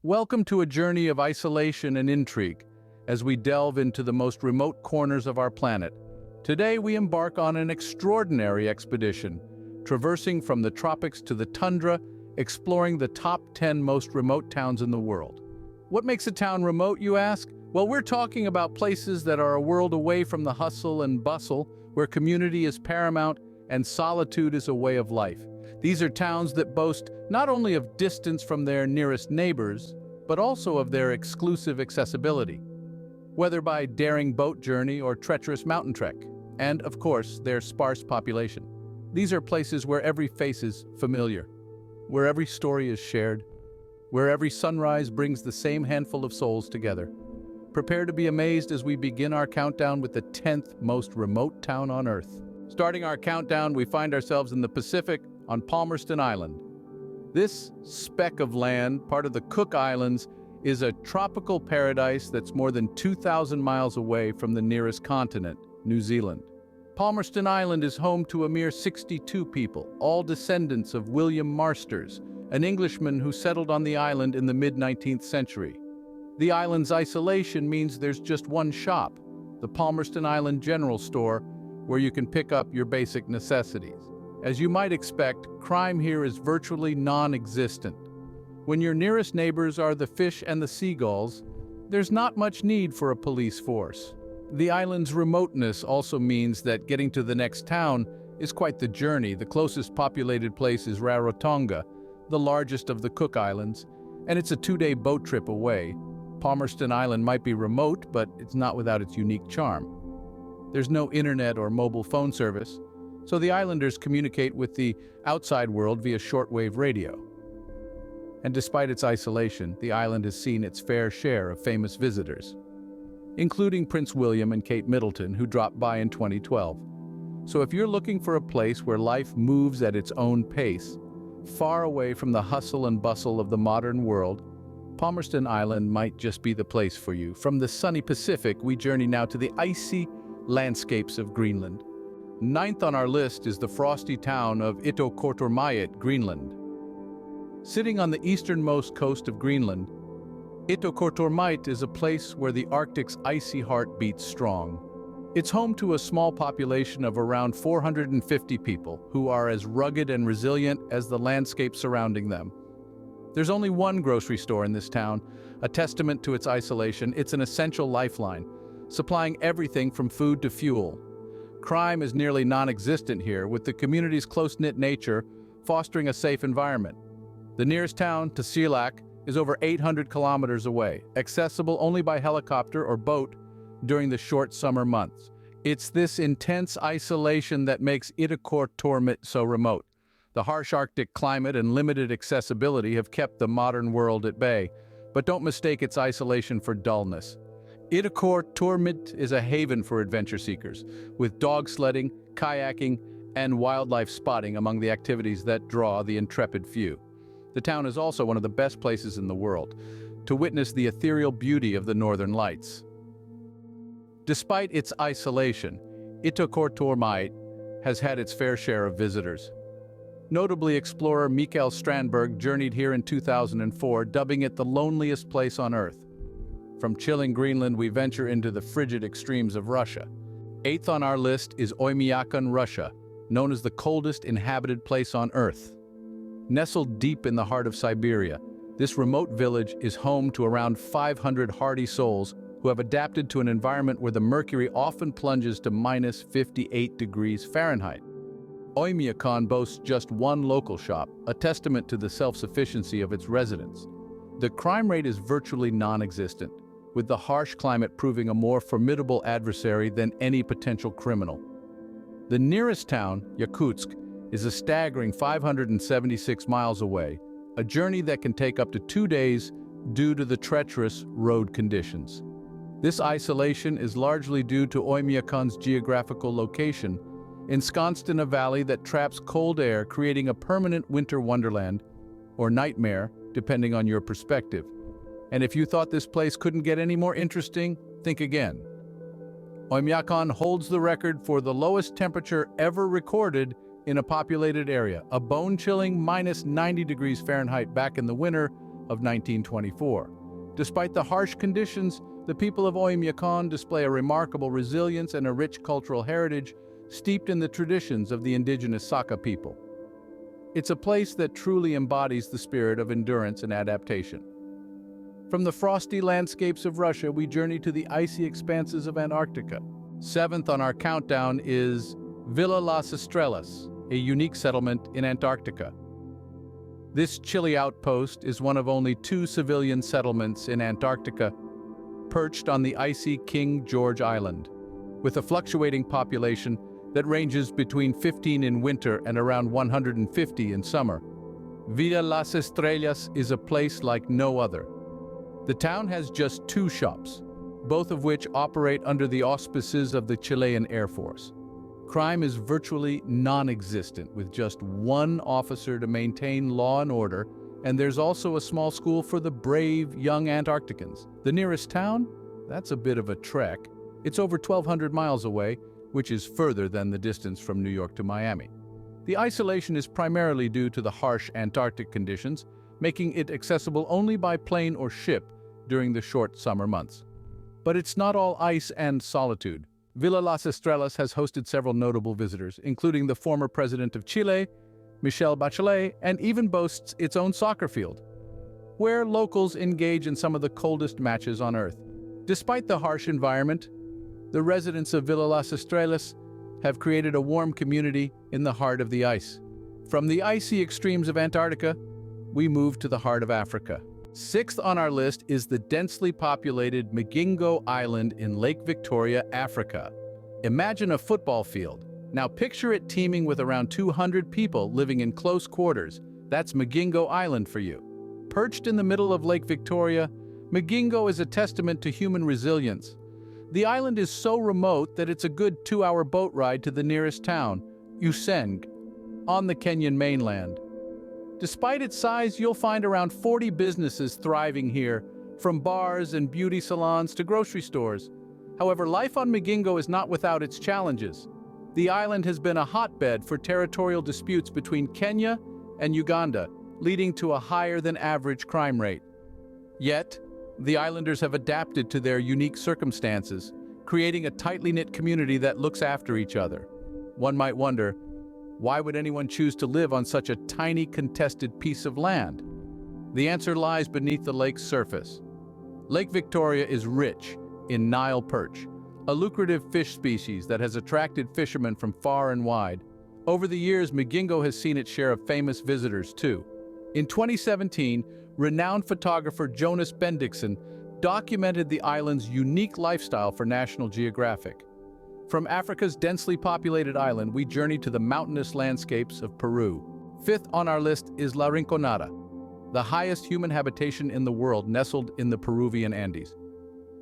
Welcome to a journey of isolation and intrigue as we delve into the most remote corners of our planet. Today we embark on an extraordinary expedition, traversing from the tropics to the tundra, exploring the top 10 most remote towns in the world. What makes a town remote, you ask? Well, we're talking about places that are a world away from the hustle and bustle, where community is paramount and solitude is a way of life. These are towns that boast not only of distance from their nearest neighbors, but also of their exclusive accessibility, whether by daring boat journey or treacherous mountain trek, and, of course, their sparse population. These are places where every face is familiar, where every story is shared, where every sunrise brings the same handful of souls together. Prepare to be amazed as we begin our countdown with the 10th most remote town on Earth. Starting our countdown, we find ourselves in the Pacific on Palmerston Island. This speck of land, part of the Cook Islands, is a tropical paradise that's more than 2,000 miles away from the nearest continent, New Zealand. Palmerston Island is home to a mere 62 people, all descendants of William Marsters, an Englishman who settled on the island in the mid-19th century. The island's isolation means there's just one shop, the Palmerston Island General Store, where you can pick up your basic necessities. As you might expect, crime here is virtually non-existent. When your nearest neighbors are the fish and the seagulls, there's not much need for a police force. The island's remoteness also means that getting to the next town is quite the journey. The closest populated place is Rarotonga, the largest of the Cook Islands, and it's a 2-day boat trip away. Palmerston Island might be remote, but it's not without its unique charm. There's no internet or mobile phone service, so the islanders communicate with the outside world via shortwave radio. And despite its isolation, the island has seen its fair share of famous visitors, including Prince William and Kate Middleton, who dropped by in 2012. So if you're looking for a place where life moves at its own pace, far away from the hustle and bustle of the modern world, Palmerston Island might just be the place for you. From the sunny Pacific, we journey now to the icy landscapes of Greenland. Ninth on our list is the frosty town of Ittoqqortoormiit, Greenland. Sitting on the easternmost coast of Greenland, Ittoqqortoormiit is a place where the Arctic's icy heart beats strong. It's home to a small population of around 450 people who are as rugged and resilient as the landscape surrounding them. There's only one grocery store in this town, a testament to its isolation. It's an essential lifeline, supplying everything from food to fuel. Crime is nearly non-existent here, with the community's close-knit nature fostering a safe environment. The nearest town, Tasiilaq, is over 800 kilometers away, accessible only by helicopter or boat during the short summer months. It's this intense isolation that makes Ittoqqortoormiit so remote. The harsh Arctic climate and limited accessibility have kept the modern world at bay, but don't mistake its isolation for dullness. Ittoqqortoormiit is a haven for adventure seekers, with dog sledding, kayaking, and wildlife spotting among the activities that draw the intrepid few. The town is also one of the best places in the world to witness the ethereal beauty of the Northern Lights. Despite its isolation, Ittoqqortoormiit has had its fair share of visitors. Notably, explorer Mikael Strandberg journeyed here in 2004, dubbing it the loneliest place on Earth. From chilling Greenland, we venture into the frigid extremes of Russia. Eighth on our list is Oymyakon, Russia, known as the coldest inhabited place on Earth. Nestled deep in the heart of Siberia, this remote village is home to around 500 hardy souls who have adapted to an environment where the mercury often plunges to minus 58 degrees Fahrenheit. Oymyakon boasts just one local shop, a testament to the self-sufficiency of its residents. The crime rate is virtually non-existent, with the harsh climate proving a more formidable adversary than any potential criminal. The nearest town, Yakutsk, is a staggering 576 miles away, a journey that can take up to 2 days due to the treacherous road conditions. This isolation is largely due to Oymyakon's geographical location, ensconced in a valley that traps cold air, creating a permanent winter wonderland, or nightmare, depending on your perspective. And if you thought this place couldn't get any more interesting, think again. Oymyakon holds the record for the lowest temperature ever recorded in a populated area, a bone-chilling minus 90 degrees Fahrenheit back in the winter of 1924. Despite the harsh conditions, the people of Oymyakon display a remarkable resilience and a rich cultural heritage steeped in the traditions of the indigenous Saka people. It's a place that truly embodies the spirit of endurance and adaptation. From the frosty landscapes of Russia, we journey to the icy expanses of Antarctica. Seventh on our countdown is Villa Las Estrellas, a unique settlement in Antarctica. This chilly outpost is one of only 2 civilian settlements in Antarctica, perched on the icy King George Island, with a fluctuating population that ranges between 15 in winter and around 150 in summer. Villa Las Estrellas is a place like no other. The town has just 2 shops, both of which operate under the auspices of the Chilean Air Force. Crime is virtually non-existent, with just 1 officer to maintain law and order, and there's also a small school for the brave young Antarcticans. The nearest town? That's a bit of a trek. It's over 1,200 miles away, which is further than the distance from New York to Miami. The isolation is primarily due to the harsh Antarctic conditions, making it accessible only by plane or ship during the short summer months. But it's not all ice and solitude. Villa Las Estrellas has hosted several notable visitors, including the former president of Chile, Michelle Bachelet, and even boasts its own soccer field, where locals engage in some of the coldest matches on Earth. Despite the harsh environment, the residents of Villa Las Estrellas have created a warm community in the heart of the ice. From the icy extremes of Antarctica, we move to the heart of Africa. Sixth on our list is the densely populated Magingo Island in Lake Victoria, Africa. Imagine a football field. Now picture it teeming with around 200 people living in close quarters. That's Magingo Island for you. Perched in the middle of Lake Victoria, Magingo is a testament to human resilience. The island is so remote that it's a good 2-hour boat ride to the nearest town, Useng, on the Kenyan mainland. Despite its size, you'll find around 40 businesses thriving here, from bars and beauty salons to grocery stores. However, life on Magingo is not without its challenges. The island has been a hotbed for territorial disputes between Kenya and Uganda, leading to a higher-than-average crime rate. Yet, the islanders have adapted to their unique circumstances, creating a tightly knit community that looks after each other. One might wonder, why would anyone choose to live on such a tiny, contested piece of land? The answer lies beneath the lake's surface. Lake Victoria is rich in Nile perch, a lucrative fish species that has attracted fishermen from far and wide. Over the years, Magingo has seen its share of famous visitors, too. In 2017, renowned photographer Jonas Bendixen documented the island's unique lifestyle for National Geographic. From Africa's densely populated island, we journey to the mountainous landscapes of Peru. Fifth on our list is La Rinconada, the highest human habitation in the world nestled in the Peruvian Andes.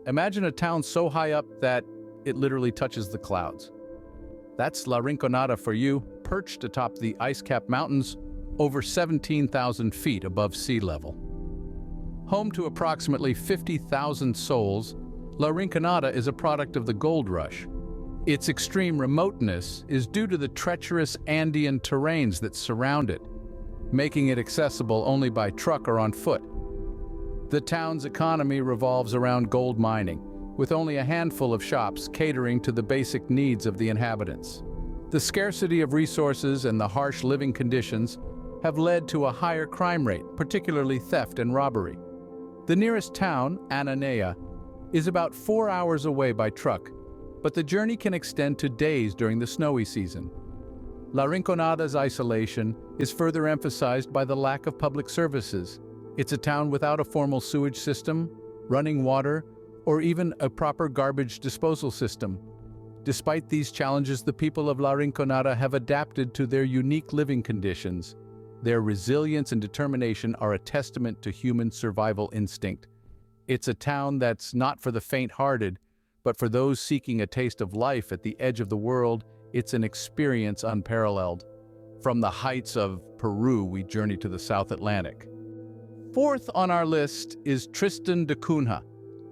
Imagine a town so high up that it literally touches the clouds. That's La Rinconada for you, perched atop the ice-capped mountains over 17,000 feet above sea level. Home to approximately 50,000 souls, La Rinconada is a product of the gold rush. Its extreme remoteness is due to the treacherous Andean terrains that surround it, making it accessible only by truck or on foot. The town's economy revolves around gold mining, with only a handful of shops catering to the basic needs of the inhabitants. The scarcity of resources and the harsh living conditions have led to a higher crime rate, particularly theft and robbery. The nearest town, Ananea, is about 4 hours away by truck, but the journey can extend to days during the snowy season. La Rinconada's isolation is further emphasized by the lack of public services. It's a town without a formal sewage system, running water, or even a proper garbage disposal system. Despite these challenges, the people of La Rinconada have adapted to their unique living conditions. Their resilience and determination are a testament to human survival instinct. It's a town that's not for the faint-hearted, but for those seeking a taste of life at the edge of the world. It's an experience unparalleled. From the heights of Peru, we journey to the South Atlantic. Fourth on our list is Tristan da Cunha,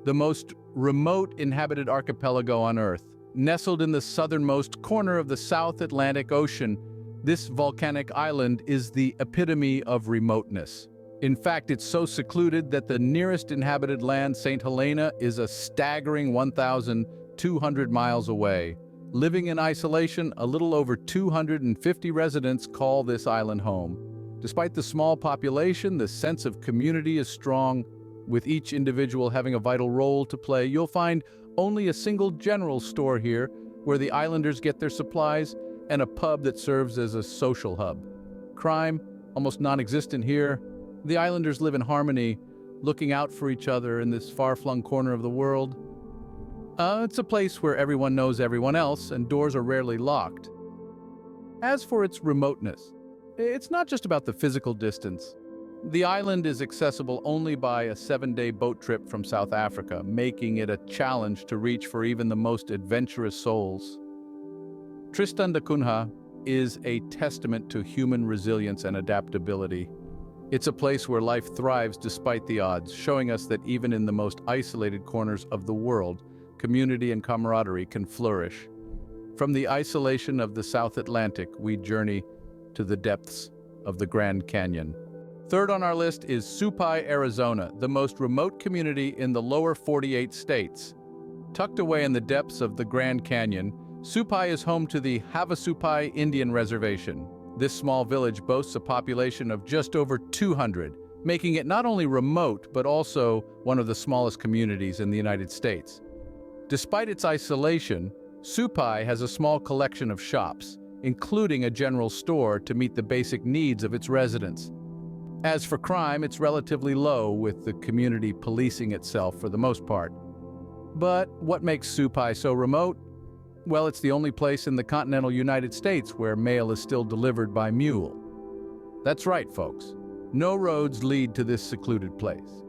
the most remote inhabited archipelago on Earth. Nestled in the southernmost corner of the South Atlantic Ocean, this volcanic island is the epitome of remoteness. In fact, it's so secluded that the nearest inhabited land, St. Helena, is a staggering 1,200 miles away. Living in isolation, a little over 250 residents call this island home. Despite the small population, the sense of community is strong. With each individual having a vital role to play, you'll find only a single general store here where the islanders get their supplies and a pub that serves as a social hub. Crime, almost non-existent here. The islanders live in harmony, looking out for each other in this far-flung corner of the world. It's a place where everyone knows everyone else and doors are rarely locked. As for its remoteness, it's not just about the physical distance. The island is accessible only by a 7-day boat trip from South Africa, making it a challenge to reach for even the most adventurous souls. Tristan da Cunha is a testament to human resilience and adaptability. It's a place where life thrives despite the odds, showing us that even in the most isolated corners of the world, community and camaraderie can flourish. From the isolation of the South Atlantic, we journey to the depths of the Grand Canyon. Third on our list is Supai, Arizona, the most remote community in the lower 48 states. Tucked away in the depths of the Grand Canyon, Supai is home to the Havasupai Indian Reservation. This small village boasts a population of just over 200, making it not only remote but also one of the smallest communities in the United States. Despite its isolation, Supai has a small collection of shops, including a general store to meet the basic needs of its residents. As for crime, it's relatively low, with the community policing itself for the most part. But what makes Supai so remote? Well, it's the only place in the continental United States where mail is still delivered by mule. That's right, folks. No roads lead to this secluded place.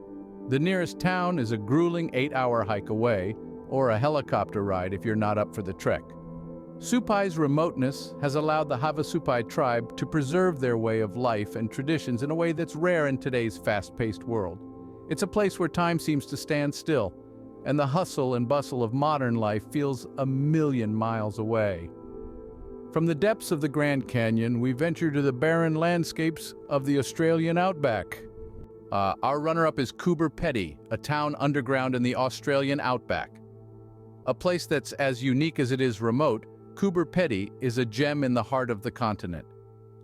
The nearest town is a grueling 8-hour hike away, or a helicopter ride if you're not up for the trek. Supai's remoteness has allowed the Havasupai tribe to preserve their way of life and traditions in a way that's rare in today's fast-paced world. It's a place where time seems to stand still, and the hustle and bustle of modern life feels a million miles away. From the depths of the Grand Canyon, we venture to the barren landscapes of the Australian outback. Our runner-up is Coober Pedy, a town underground in the Australian outback. A place that's as unique as it is remote, Coober Pedy is a gem in the heart of the continent.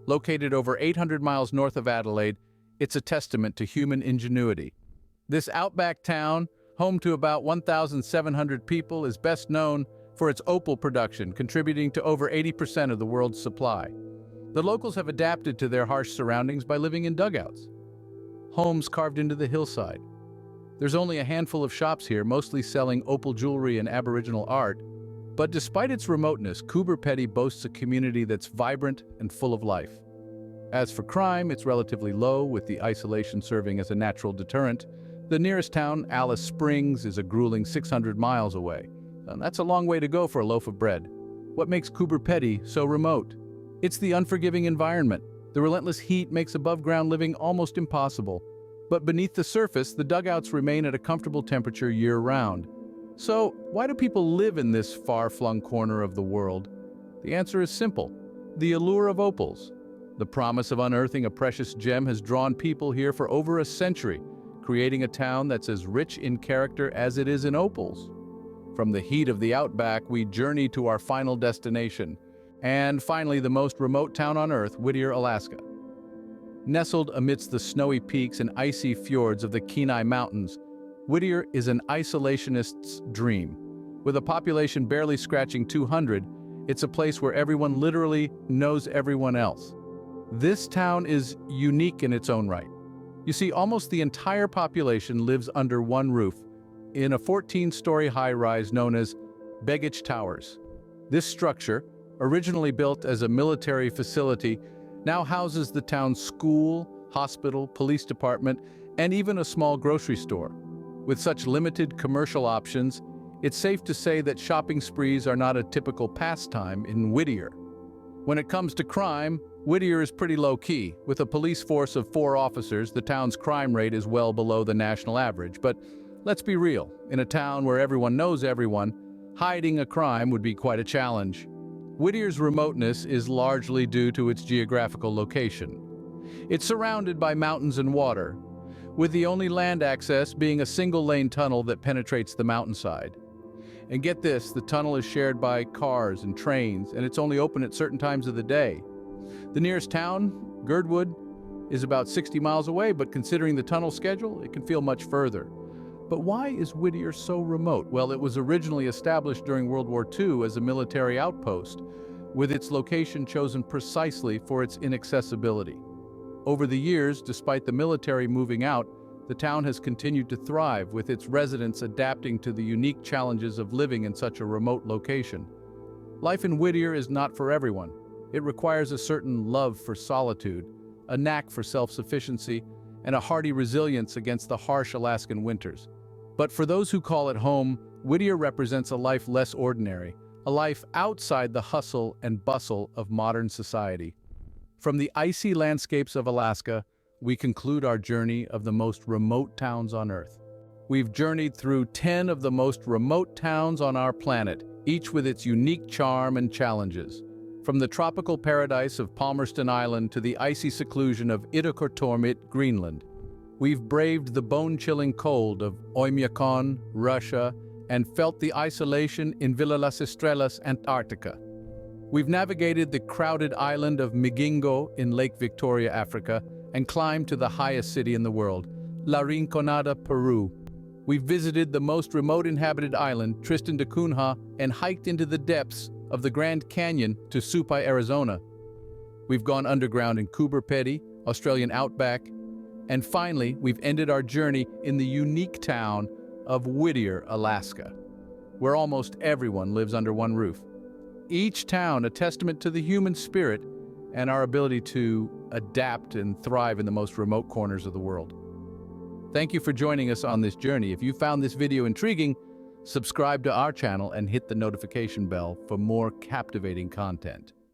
Located over 800 miles north of Adelaide, it's a testament to human ingenuity. This outback town, home to about 1,700 people, is best known for its opal production, contributing to over 80% of the world's supply. The locals have adapted to their harsh surroundings by living in dugouts, homes carved into the hillside. There's only a handful of shops here, mostly selling opal jewelry and Aboriginal art. But despite its remoteness, Coober Pedy boasts a community that's vibrant and full of life. As for crime, it's relatively low, with the isolation serving as a natural deterrent. The nearest town, Alice Springs, is a grueling 600 miles away. And that's a long way to go for a loaf of bread. What makes Coober Pedy so remote? It's the unforgiving environment. The relentless heat makes above-ground living almost impossible. But beneath the surface, the dugouts remain at a comfortable temperature year-round. So, why do people live in this far-flung corner of the world? The answer is simple: the allure of opals. The promise of unearthing a precious gem has drawn people here for over a century, creating a town that's as rich in character as it is in opals. From the heat of the outback, we journey to our final destination, and finally the most remote town on Earth, Whittier, Alaska. Nestled amidst the snowy peaks and icy fjords of the Kenai Mountains, Whittier is an isolationist's dream. With a population barely scratching 200, it's a place where everyone literally knows everyone else. This town is unique in its own right. You see, almost the entire population lives under one roof, in a 14-story high-rise known as Begich Towers. This structure, originally built as a military facility, now houses the town's school, hospital, police department, and even a small grocery store. With such limited commercial options, it's safe to say that shopping sprees are not a typical pastime in Whittier. When it comes to crime, Whittier is pretty low-key. With a police force of 4 officers, the town's crime rate is well below the national average. But let's be real, in a town where everyone knows everyone, hiding a crime would be quite a challenge. Whittier's remoteness is largely due to its geographical location. It's surrounded by mountains and water, with the only land access being a single-lane tunnel that penetrates the mountainside. And get this, the tunnel is shared by cars and trains, and it's only open at certain times of the day. The nearest town, Girdwood, is about 60 miles away, but considering the tunnel schedule, it can feel much further. But why is Whittier so remote? Well, it was originally established during World War II as a military outpost, with its location chosen precisely for its inaccessibility. Over the years, despite the military moving out, the town has continued to thrive, with its residents adapting to the unique challenges of living in such a remote location. Life in Whittier is not for everyone. It requires a certain love for solitude, a knack for self-sufficiency, and a hardy resilience against the harsh Alaskan winters. But for those who call it home, Whittier represents a life less ordinary, a life outside the hustle and bustle of modern society. From the icy landscapes of Alaska, we conclude our journey of the most remote towns on Earth. We've journeyed through 10 of the most remote towns on our planet, each with its unique charm and challenges. From the tropical paradise of Palmerston Island to the icy seclusion of Itakortormit, Greenland, we've braved the bone-chilling cold of Oymyakon, Russia, and felt the isolation in Villa Las Estrellas, Antarctica. We've navigated the crowded island of Migingo in Lake Victoria, Africa, and climbed to the highest city in the world, La Rinconada, Peru. We've visited the most remote inhabited island, Tristan da Cunha, and hiked into the depths of the Grand Canyon to Supai, Arizona. We've gone underground in Coober Pedy, Australian outback, and finally, we've ended our journey in the unique town of Whittier, Alaska, where almost everyone lives under one roof. Each town a testament to the human spirit and our ability to adapt and thrive in the most remote corners of the world. Thank you for joining us on this journey. If you found this video intriguing, subscribe to our channel and hit the notification bell for more captivating content.